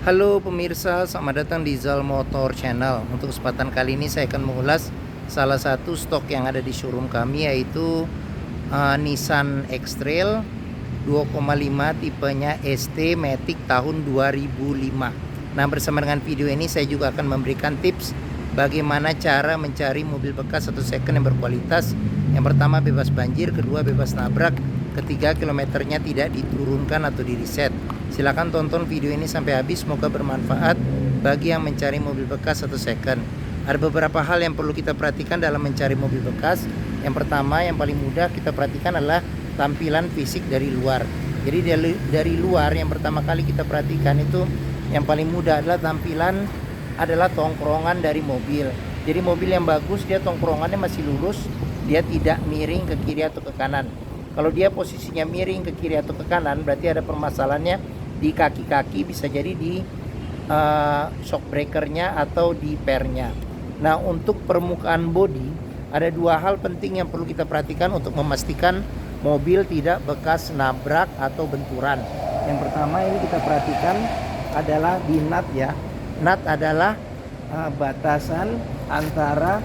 Halo pemirsa, selamat datang di Zal Motor Channel. Untuk kesempatan kali ini saya akan mengulas salah satu stok yang ada di showroom kami, yaitu Nissan X-Trail 2,5 tipenya ST Matic tahun 2005. Nah, bersama dengan video ini saya juga akan memberikan tips bagaimana cara mencari mobil bekas atau second yang berkualitas. Yang pertama, bebas banjir; kedua, bebas nabrak; ketiga, kilometernya tidak diturunkan atau di reset. Silahkan tonton video ini sampai habis, semoga bermanfaat bagi yang mencari mobil bekas atau second. Ada beberapa hal yang perlu kita perhatikan dalam mencari mobil bekas. Yang pertama, yang paling mudah kita perhatikan adalah tampilan fisik dari luar. Jadi dari luar yang pertama kali kita perhatikan itu, yang paling mudah adalah tampilan adalah tongkrongan dari mobil. Jadi mobil yang bagus, dia tongkrongannya masih lurus, dia tidak miring ke kiri atau ke kanan. Kalau dia posisinya miring ke kiri atau ke kanan, berarti ada permasalahannya di kaki-kaki, bisa jadi di shock breakernya atau di pernya. Nah, untuk permukaan bodi ada dua hal penting yang perlu kita perhatikan untuk memastikan mobil tidak bekas nabrak atau benturan. Yang pertama ini kita perhatikan adalah di nut ya. Nut adalah batasan antara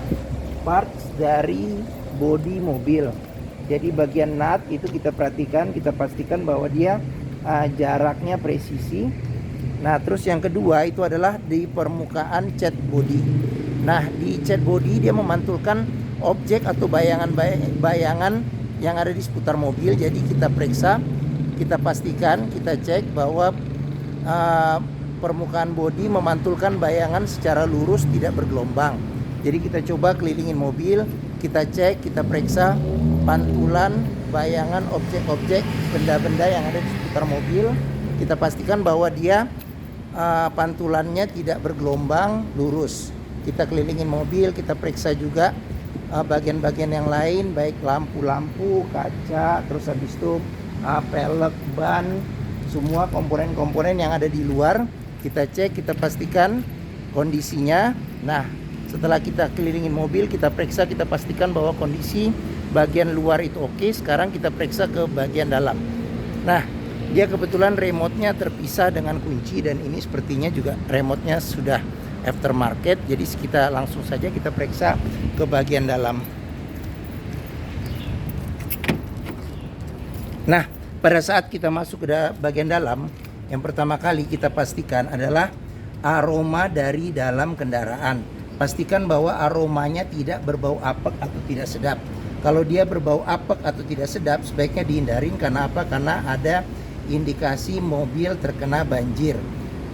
parts dari bodi mobil. Jadi bagian nut itu kita perhatikan, kita pastikan bahwa dia jaraknya presisi. Nah, terus yang kedua itu adalah di permukaan cat body. Nah, di cat body dia memantulkan objek atau bayangan yang ada di seputar mobil. Jadi kita periksa, kita pastikan, kita cek bahwa permukaan body memantulkan bayangan secara lurus, tidak bergelombang. Jadi kita coba kelilingin mobil, kita cek, kita periksa pantulan bayangan objek-objek, benda-benda yang ada di sekitar mobil. Kita pastikan bahwa dia pantulannya tidak bergelombang, lurus. Kita kelilingin mobil, kita periksa juga bagian-bagian yang lain, baik lampu-lampu, kaca, terus habis itu pelek, ban, semua komponen-komponen yang ada di luar kita cek, kita pastikan kondisinya. Nah, setelah kita kelilingin mobil, kita periksa, kita pastikan bahwa kondisi bagian luar itu oke. Sekarang kita periksa ke bagian dalam. Nah, dia kebetulan remote-nya terpisah dengan kunci, dan ini sepertinya juga remote-nya sudah aftermarket. Jadi kita langsung saja kita periksa ke bagian dalam. Nah, pada saat kita masuk ke bagian dalam, yang pertama kali kita pastikan adalah aroma dari dalam kendaraan. Pastikan bahwa aromanya tidak berbau apek atau tidak sedap. Kalau dia berbau apek atau tidak sedap, sebaiknya dihindarin. Karena apa? Karena ada indikasi mobil terkena banjir.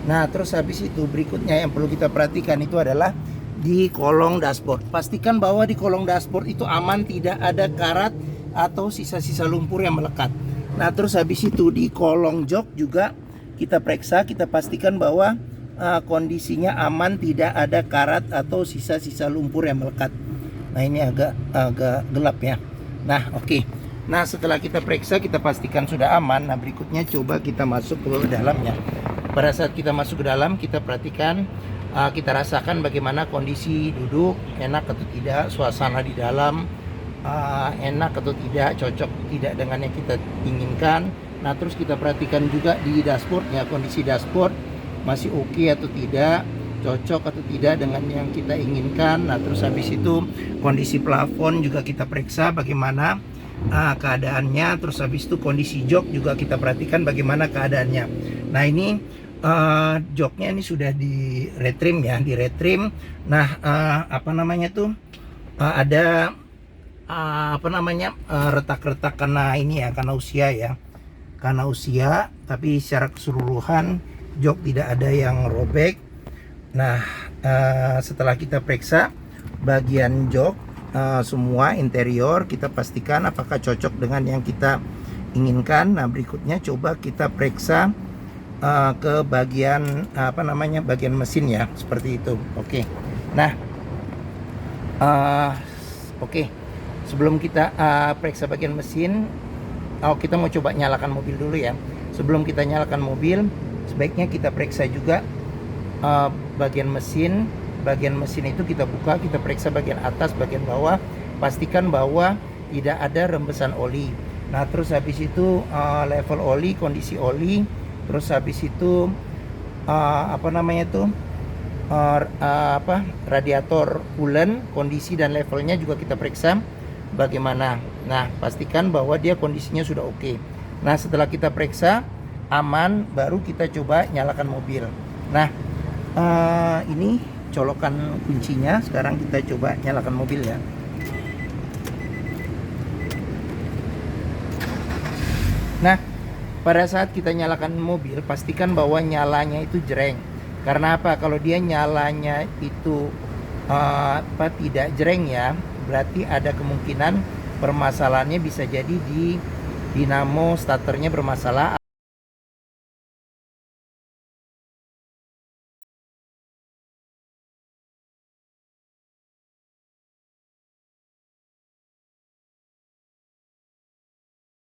Nah, terus habis itu berikutnya yang perlu kita perhatikan itu adalah di kolong dashboard. Pastikan bahwa di kolong dashboard itu aman, tidak ada karat atau sisa-sisa lumpur yang melekat. Nah, terus habis itu di kolong jok juga kita periksa, kita pastikan bahwa kondisinya aman, tidak ada karat atau sisa-sisa lumpur yang melekat. Nah, ini agak gelap ya. Nah, oke. Nah, setelah kita periksa, kita pastikan sudah aman. Nah, berikutnya coba kita masuk ke dalamnya. Pada saat kita masuk ke dalam, kita perhatikan, kita rasakan bagaimana kondisi duduk, enak atau tidak, suasana di dalam enak atau tidak, cocok tidak dengan yang kita inginkan. Nah, terus kita perhatikan juga di dashboard ya, kondisi dashboard masih oke atau tidak, cocok atau tidak dengan yang kita inginkan. Nah, terus habis itu kondisi plafon juga kita periksa bagaimana keadaannya. Terus habis itu kondisi jok juga kita perhatikan bagaimana keadaannya. Nah, ini joknya ini sudah di retrim ya, di retrim. Nah, ada retak-retak karena ini ya, karena usia ya, karena usia. Tapi secara keseluruhan jok tidak ada yang robek. Nah, setelah kita periksa bagian jok, semua interior, kita pastikan apakah cocok dengan yang kita inginkan. Nah, berikutnya coba kita periksa ke bagian bagian mesin ya, seperti itu. Oke. Nah, oke. Sebelum kita periksa bagian mesin, kita mau coba nyalakan mobil dulu ya. Sebelum kita nyalakan mobil, sebaiknya kita periksa juga bagian mesin. Bagian mesin itu kita buka, kita periksa bagian atas, bagian bawah. Pastikan bahwa tidak ada rembesan oli. Nah, terus habis itu level oli, kondisi oli. Terus habis itu apa namanya itu, radiator coolant, kondisi dan levelnya juga kita periksa bagaimana. Nah, pastikan bahwa dia kondisinya sudah oke. Nah, setelah kita periksa aman, baru kita coba nyalakan mobil. Nah, ini colokan kuncinya. Sekarang kita coba nyalakan mobil ya. Nah, pada saat kita nyalakan mobil, pastikan bahwa nyalanya itu jreng. Karena apa? Kalau dia nyalanya itu tidak jreng ya, berarti ada kemungkinan permasalahannya bisa jadi di dinamo starternya bermasalah.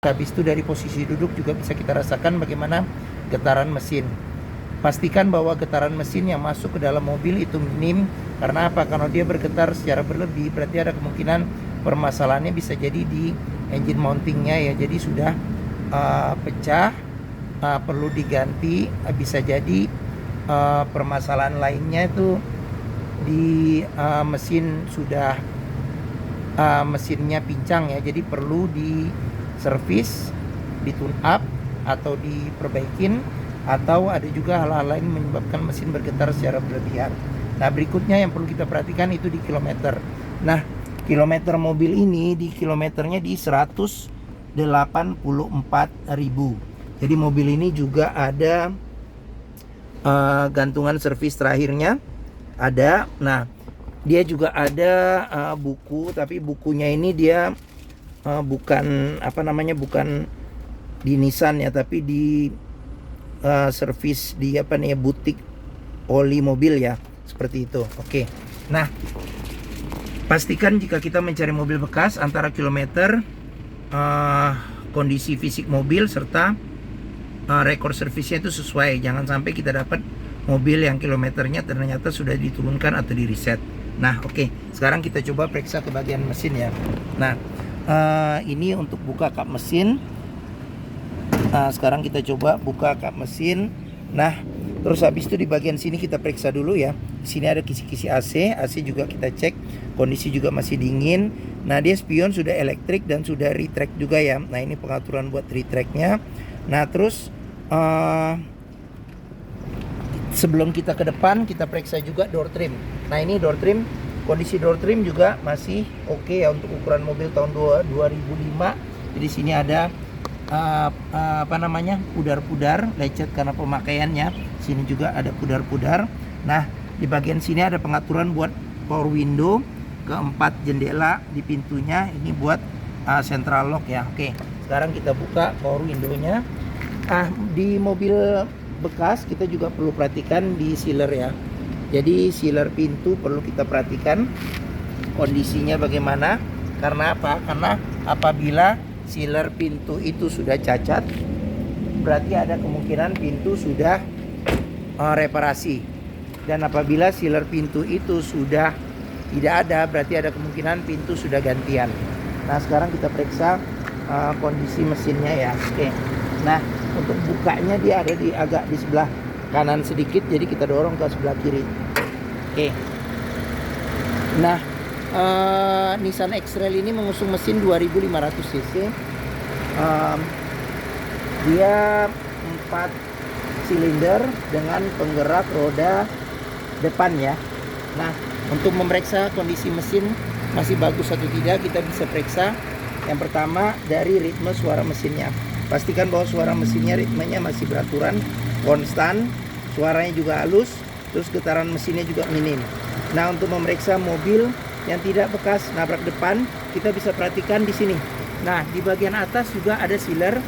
Habis itu dari posisi duduk juga bisa kita rasakan bagaimana getaran mesin. Pastikan bahwa getaran mesin yang masuk ke dalam mobil itu minim. Karena apa? Kalau dia bergetar secara berlebih, berarti ada kemungkinan permasalahannya bisa jadi di engine mountingnya ya. Jadi sudah pecah, perlu diganti. Bisa jadi permasalahan lainnya itu di mesin sudah mesinnya pincang ya. Jadi perlu di servis, di tune up atau diperbaikin, atau ada juga hal-hal lain menyebabkan mesin bergetar secara berlebihan. Nah, berikutnya yang perlu kita perhatikan itu di kilometer. Nah, kilometer mobil ini di kilometernya di 184.000. Jadi mobil ini juga ada gantungan servis terakhirnya ada. Nah, dia juga ada buku, tapi bukunya ini dia bukan bukan di Nissan ya, tapi di servis di butik oli mobil ya, seperti itu. Oke. Nah, pastikan jika kita mencari mobil bekas antara kilometer, kondisi fisik mobil serta rekor servisnya itu sesuai. Jangan sampai kita dapat mobil yang kilometernya ternyata sudah diturunkan atau di reset. Nah, oke. Sekarang kita coba periksa ke bagian mesin ya. Nah, ini untuk buka kap mesin. Sekarang kita coba buka kap mesin. Nah, terus habis itu di bagian sini kita periksa dulu ya. Di sini ada kisi-kisi AC. AC juga kita cek, kondisi juga masih dingin. Nah, dia spion sudah elektrik dan sudah retract juga ya. Nah, ini pengaturan buat retractnya. Nah, terus sebelum kita ke depan, kita periksa juga door trim. Nah, ini door trim. Kondisi door trim juga masih oke ya untuk ukuran mobil tahun 2005. Jadi sini ada pudar-pudar lecet karena pemakaiannya. Sini juga ada pudar-pudar. Nah, di bagian sini ada pengaturan buat power window, keempat jendela di pintunya. Ini buat central lock ya. Oke, sekarang kita buka power window-nya. Di mobil bekas kita juga perlu perhatikan di sealer ya. Jadi sealer pintu perlu kita perhatikan kondisinya bagaimana. Karena apa? Karena apabila sealer pintu itu sudah cacat, berarti ada kemungkinan pintu sudah reparasi. Dan apabila sealer pintu itu sudah tidak ada, berarti ada kemungkinan pintu sudah gantian. Nah, sekarang kita periksa kondisi mesinnya ya. Oke. Nah, untuk bukanya dia ada agak di sebelah kanan sedikit, jadi kita dorong ke sebelah kiri. Oke. Nah, Nissan X-Trail ini mengusung mesin 2500 cc. Dia 4 silinder dengan penggerak roda depan ya. Nah, untuk memeriksa kondisi mesin masih bagus atau tidak, kita bisa periksa yang pertama dari ritme suara mesinnya. Pastikan bahwa suara mesinnya ritmenya masih beraturan, konstan, suaranya juga halus, terus getaran mesinnya juga minim. Nah, untuk memeriksa mobil yang tidak bekas nabrak depan, kita bisa perhatikan di sini. Nah, di bagian atas juga ada sealer.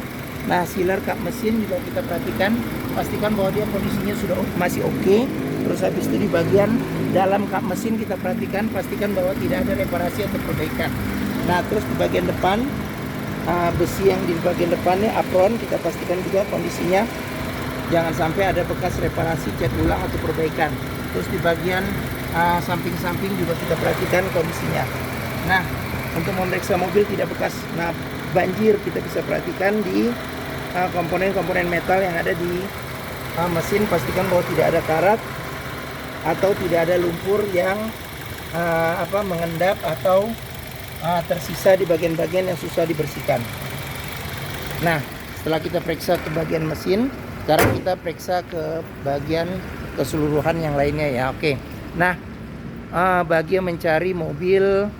Nah, sealer kap mesin juga kita perhatikan, pastikan bahwa dia kondisinya sudah masih oke. Terus habis itu di bagian dalam kap mesin kita perhatikan, pastikan bahwa tidak ada reparasi atau perbaikan. Nah, terus di bagian depan, besi yang di bagian depannya apron, kita pastikan juga kondisinya jangan sampai ada bekas reparasi, cat ulang atau perbaikan. Terus di bagian samping-samping juga kita perhatikan kondisinya. Nah, untuk memeriksa mobil tidak bekas banjir, kita bisa perhatikan di komponen-komponen metal yang ada di mesin, pastikan bahwa tidak ada karat atau tidak ada lumpur yang mengendap atau tersisa di bagian-bagian yang susah dibersihkan. Nah, setelah kita periksa ke bagian mesin, sekarang kita periksa ke bagian keseluruhan yang lainnya ya. Oke. Nah, bagi yang mencari mobil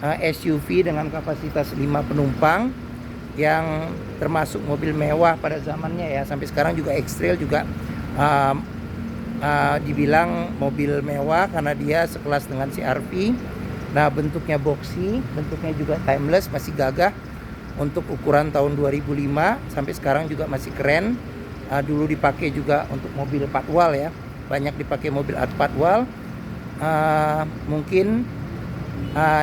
SUV dengan kapasitas 5 penumpang yang termasuk mobil mewah pada zamannya ya, sampai sekarang juga X-Trail juga dibilang mobil mewah karena dia sekelas dengan CR-V. Nah, bentuknya boxy, bentuknya juga timeless, masih gagah untuk ukuran tahun 2005, sampai sekarang juga masih keren. Dulu dipakai juga untuk mobil patwal ya, banyak dipakai mobil patwal. Mungkin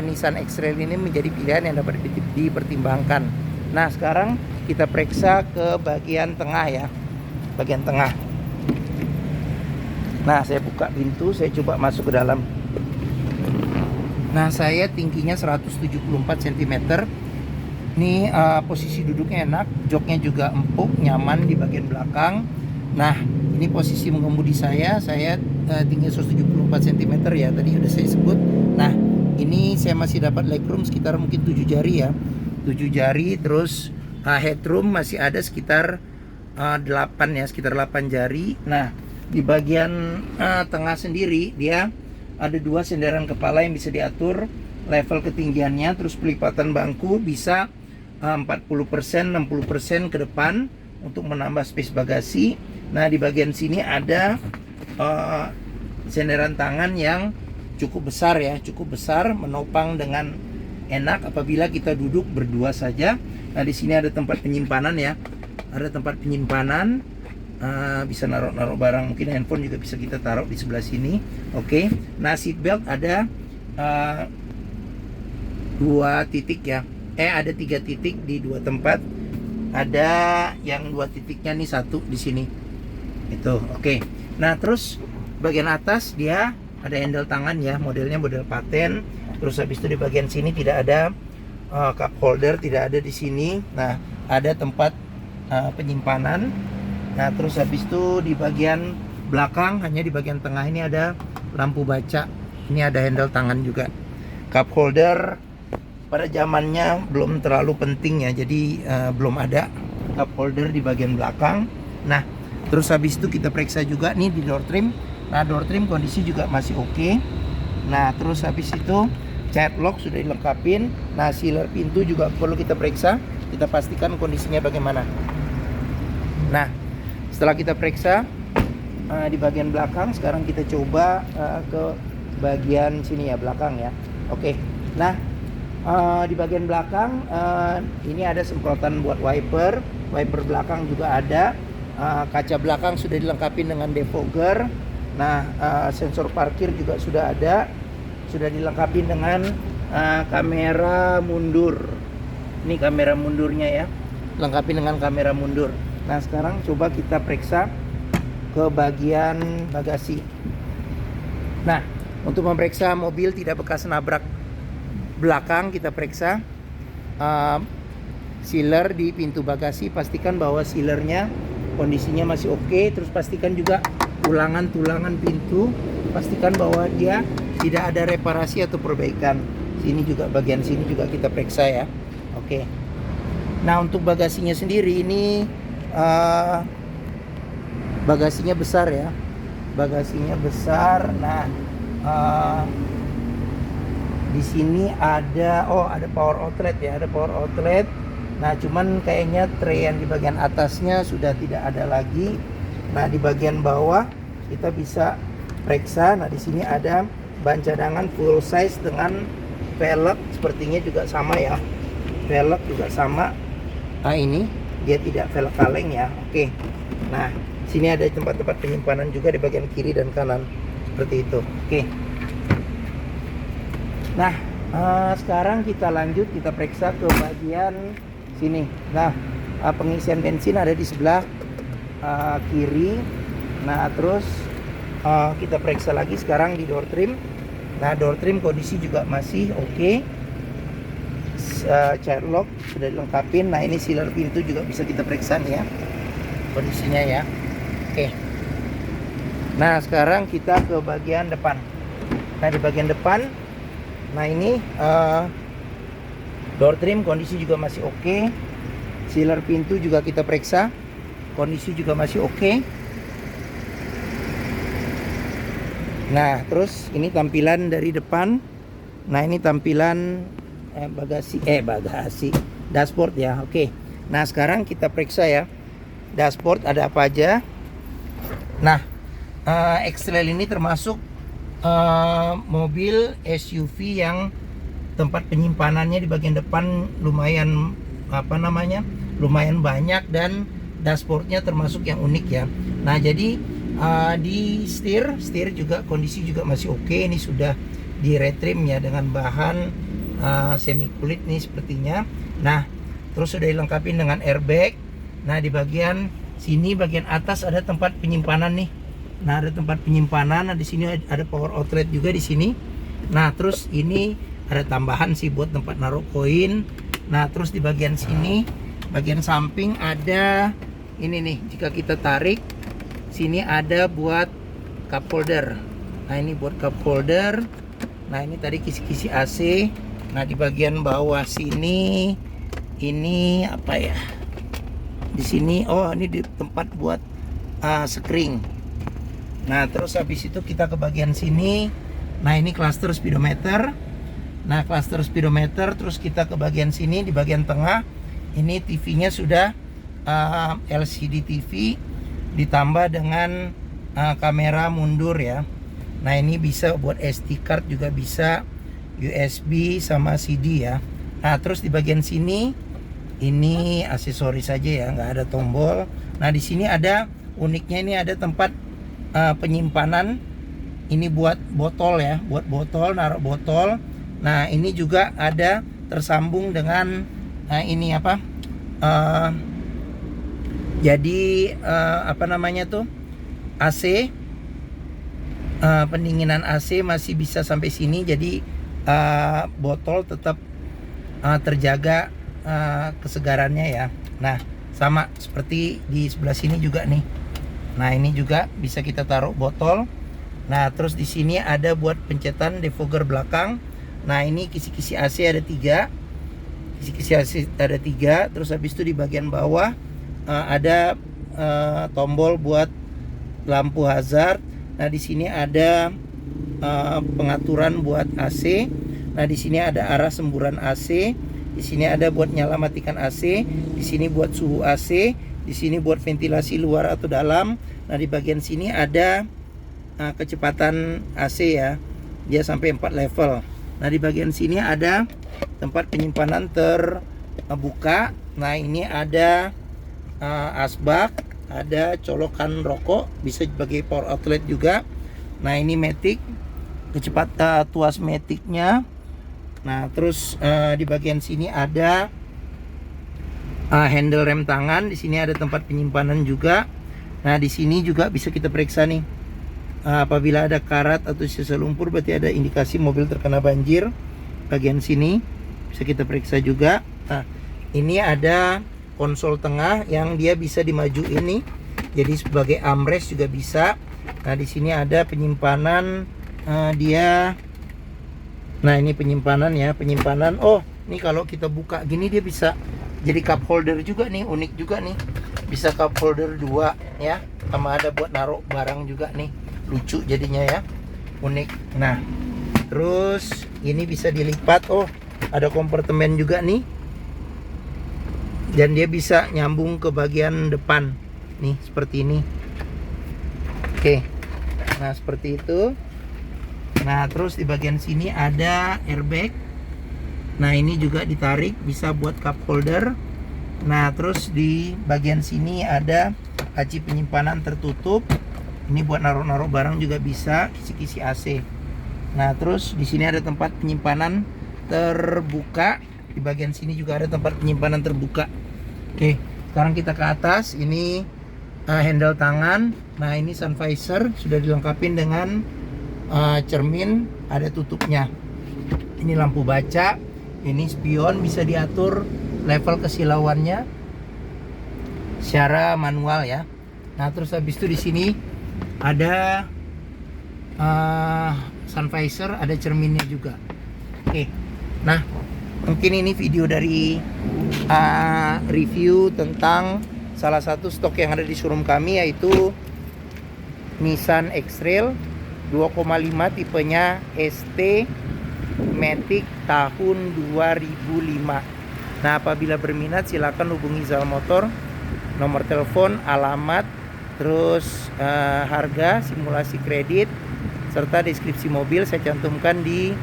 Nissan X-Trail ini menjadi pilihan yang dapat dipertimbangkan. Nah, sekarang kita periksa ke bagian tengah ya, bagian tengah. Nah, saya buka pintu, saya coba masuk ke dalam. Nah, saya tingginya 174 cm. Ini posisi duduknya enak, joknya juga empuk, nyaman di bagian belakang. Nah, ini posisi mengemudi saya tinggi 174 cm ya, tadi udah saya sebut. Nah, ini saya masih dapat legroom sekitar mungkin 7 jari ya, 7 jari. Terus headroom masih ada sekitar 8 ya, sekitar 8 jari. Nah, di bagian tengah sendiri dia ada 2 senderan kepala yang bisa diatur level ketinggiannya. Terus pelipatan bangku bisa 40%, 60% ke depan untuk menambah space bagasi. Nah, di bagian sini ada senderan tangan yang cukup besar ya, cukup besar, menopang dengan enak apabila kita duduk berdua saja. Nah, di sini ada tempat penyimpanan ya, ada tempat penyimpanan, bisa naruh barang, mungkin handphone juga bisa kita taruh di sebelah sini. Oke. Nah, seat belt ada 2 titik ya, ada 3 titik di 2 tempat. Ada yang 2 titiknya nih, 1 di sini. Itu, oke. Nah, terus bagian atas dia ada handle tangan ya, modelnya model paten. Terus habis itu di bagian sini tidak ada cup holder, tidak ada di sini. Nah, ada tempat penyimpanan. Nah, terus habis itu di bagian belakang, hanya di bagian tengah ini ada lampu baca. Ini ada handle tangan juga. Cup holder pada zamannya belum terlalu penting ya, jadi belum ada cup holder di bagian belakang. Nah, terus habis itu kita periksa juga nih di door trim. Nah, door trim kondisi juga masih oke. Nah, terus habis itu child lock sudah dilengkapin. Nah, sealer pintu juga perlu kita periksa, kita pastikan kondisinya bagaimana. Nah, setelah kita periksa di bagian belakang, sekarang kita coba ke bagian sini ya, belakang ya. Oke. Nah, di bagian belakang ini ada semprotan buat wiper belakang juga ada. Kaca belakang sudah dilengkapi dengan defogger. Nah, sensor parkir juga sudah ada, sudah dilengkapi dengan kamera mundur. Ini kamera mundurnya ya, lengkapi dengan kamera mundur. Nah, sekarang coba kita periksa ke bagian bagasi. Nah, untuk memeriksa mobil tidak bekas nabrak belakang, kita periksa sealer di pintu bagasi. Pastikan bahwa sealernya kondisinya masih oke. Terus pastikan juga tulangan pintu, pastikan bahwa dia tidak ada reparasi atau perbaikan. Sini juga, bagian sini juga kita periksa ya. Oke. Nah, untuk bagasinya sendiri ini bagasinya besar ya, bagasinya besar. Nah, di sini ada power outlet ya, ada power outlet. Nah, cuman kayaknya tray yang di bagian atasnya sudah tidak ada lagi. Nah, di bagian bawah kita bisa periksa. Nah, di sini ada ban cadangan full size dengan velg, sepertinya juga sama ya, velg juga sama. Nah, ini dia tidak velg kaleng ya. Oke. Nah, sini ada tempat-tempat penyimpanan juga di bagian kiri dan kanan seperti itu. Oke. Nah, sekarang kita lanjut, kita periksa ke bagian sini. Nah, pengisian bensin ada di sebelah kiri. Nah, terus kita periksa lagi sekarang di door trim. Nah, door trim kondisi juga masih oke. Child lock sudah dilengkapin. Nah, ini sealer pintu juga bisa kita periksa nih ya, kondisinya ya. Oke. Nah, sekarang kita ke bagian depan. Nah, di bagian depan, nah ini door trim kondisi juga masih oke. Sealer pintu juga kita periksa, kondisi juga masih oke. Nah, terus ini tampilan dari depan. Nah, ini tampilan bagasi dashboard ya. Oke. Nah, sekarang kita periksa ya. Dashboard ada apa aja. Nah, X-Trail ini termasuk mobil SUV yang tempat penyimpanannya di bagian depan lumayan lumayan banyak, dan dashboardnya termasuk yang unik ya. Nah, jadi di setir juga kondisi juga masih oke. Ini sudah di retrim ya dengan bahan semi kulit nih sepertinya. Nah, terus sudah dilengkapi dengan airbag. Nah, di bagian sini bagian atas ada tempat penyimpanan nih. Nah, ada tempat penyimpanan. Nah, di sini ada power outlet juga di sini. Nah, terus ini ada tambahan sih buat tempat naruh koin. Nah, terus di bagian sini, bagian samping ada ini nih. Jika kita tarik, sini ada buat cup holder. Nah, ini buat cup holder. Nah, ini tadi kisi-kisi AC. Nah, di bagian bawah sini, ini apa ya? Di sini, oh ini di tempat buat screen. Nah, terus habis itu kita ke bagian sini. Nah, ini cluster speedometer. Nah, cluster speedometer. Terus kita ke bagian sini, di bagian tengah. Ini TV-nya sudah LCD TV ditambah dengan kamera mundur ya. Nah, ini bisa buat SD card juga bisa, USB sama CD ya. Nah, terus di bagian sini ini aksesoris saja ya, nggak ada tombol. Nah, di sini ada uniknya, ini ada tempat penyimpanan. Ini buat botol ya, buat botol, naruh botol. Nah, ini juga ada tersambung dengan ini apa? Jadi apa namanya tuh? AC, pendinginan AC masih bisa sampai sini. Jadi botol tetap terjaga kesegarannya ya. Nah, sama seperti di sebelah sini juga nih. Nah, ini juga bisa kita taruh botol. Nah, terus di sini ada buat pencetan defogger belakang. Nah, ini kisi-kisi AC ada 3. Kisi-kisi AC ada 3. Terus habis itu di bagian bawah ada tombol buat lampu hazard. Nah, di sini ada pengaturan buat AC. Nah, di sini ada arah semburan AC. Di sini ada buat nyala matikan AC. Di sini buat suhu AC. Di sini buat ventilasi luar atau dalam. Nah, di bagian sini ada kecepatan AC ya. Dia sampai 4 level. Nah, di bagian sini ada tempat penyimpanan terbuka. Nah, ini ada asbak, ada colokan rokok, bisa sebagai power outlet juga. Nah, ini matic, kecepatan tuas maticnya. Nah, terus di bagian sini ada handle rem tangan. Di sini ada tempat penyimpanan juga. Nah, di sini juga bisa kita periksa nih. Apabila ada karat atau sisa lumpur, berarti ada indikasi mobil terkena banjir. Bagian sini bisa kita periksa juga. Nah, ini ada konsol tengah yang dia bisa dimajuin nih. Jadi sebagai armrest juga bisa. Nah, di sini ada penyimpanan dia. Nah, ini penyimpanan ya, penyimpanan. Oh, ini kalau kita buka gini dia bisa jadi cup holder juga nih, unik juga nih. Bisa cup holder 2 ya. Sama ada buat naruh barang juga nih. Lucu jadinya ya. Unik. Nah, terus ini bisa dilipat. Oh, ada kompartemen juga nih. Dan dia bisa nyambung ke bagian depan. Nih, seperti ini. Oke. Nah, seperti itu. Nah, terus di bagian sini ada airbag. Nah, ini juga ditarik, bisa buat cup holder. Nah, terus di bagian sini ada laci penyimpanan tertutup. Ini buat naruh-naruh barang juga bisa, kisi-kisi AC. Nah, terus di sini ada tempat penyimpanan terbuka. Di bagian sini juga ada tempat penyimpanan terbuka. Oke, sekarang kita ke atas. Ini handle tangan. Nah, ini sun visor sudah dilengkapi dengan cermin, ada tutupnya. Ini lampu baca, ini spion, bisa diatur level kesilauannya secara manual ya. Nah, terus habis itu di sini ada sun visor, ada cerminnya juga. Oke, nah mungkin ini video dari review tentang salah satu stok yang ada di showroom kami, yaitu Nissan X-Trail 2,5 tipenya ST Matic tahun 2005. Nah, apabila berminat silakan hubungi Zal Motor, nomor telepon, alamat, terus harga, simulasi kredit, serta deskripsi mobil saya cantumkan di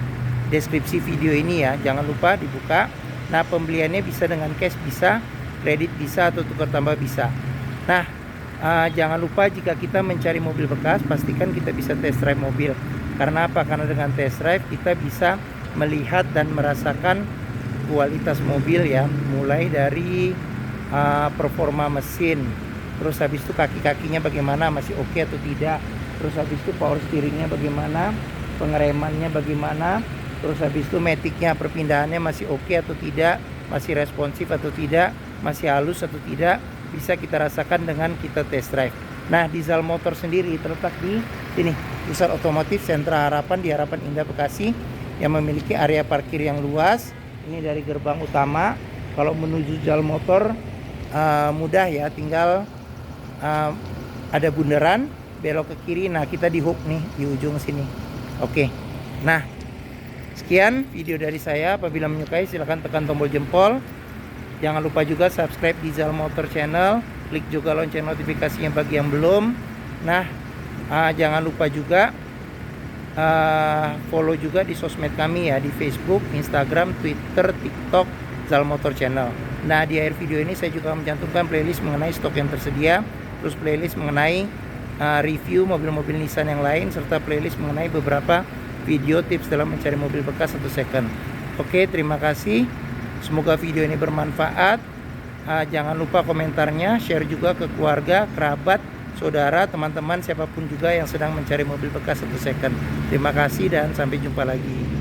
deskripsi video ini ya. Jangan lupa dibuka. Nah, pembeliannya bisa dengan cash, bisa kredit, bisa atau tukar tambah, bisa. Nah, jangan lupa jika kita mencari mobil bekas, pastikan kita bisa test drive mobil. Karena apa? Karena dengan test drive kita bisa melihat dan merasakan kualitas mobil ya, mulai dari performa mesin, terus habis itu kaki-kakinya bagaimana, masih oke atau tidak, terus habis itu power steeringnya bagaimana, pengeremannya bagaimana, terus habis itu maticnya, perpindahannya masih oke atau tidak, masih responsif atau tidak, masih halus atau tidak, bisa kita rasakan dengan kita test drive. Nah, di Zal Motor sendiri terletak di sini, Pusat Otomotif Sentra Harapan di Harapan Indah Bekasi, yang memiliki area parkir yang luas. Ini dari gerbang utama. Kalau menuju Zal Motor mudah ya, tinggal ada bundaran, belok ke kiri. Nah, kita di hook nih di ujung sini. Oke. Nah, sekian video dari saya. Apabila menyukai silahkan tekan tombol jempol. Jangan lupa juga subscribe di Zal Motor Channel, klik juga lonceng notifikasinya bagi yang belum. Nah, jangan lupa juga follow juga di sosmed kami ya, di Facebook, Instagram, Twitter, TikTok, Zal Motor Channel. Nah, di akhir video ini saya juga mencantumkan playlist mengenai stok yang tersedia, terus playlist mengenai review mobil-mobil Nissan yang lain, serta playlist mengenai beberapa video tips dalam mencari mobil bekas atau second. Oke, terima kasih. Semoga video ini bermanfaat. Jangan lupa komentarnya, share juga ke keluarga, kerabat, saudara, teman-teman, siapapun juga yang sedang mencari mobil bekas atau second. Terima kasih dan sampai jumpa lagi.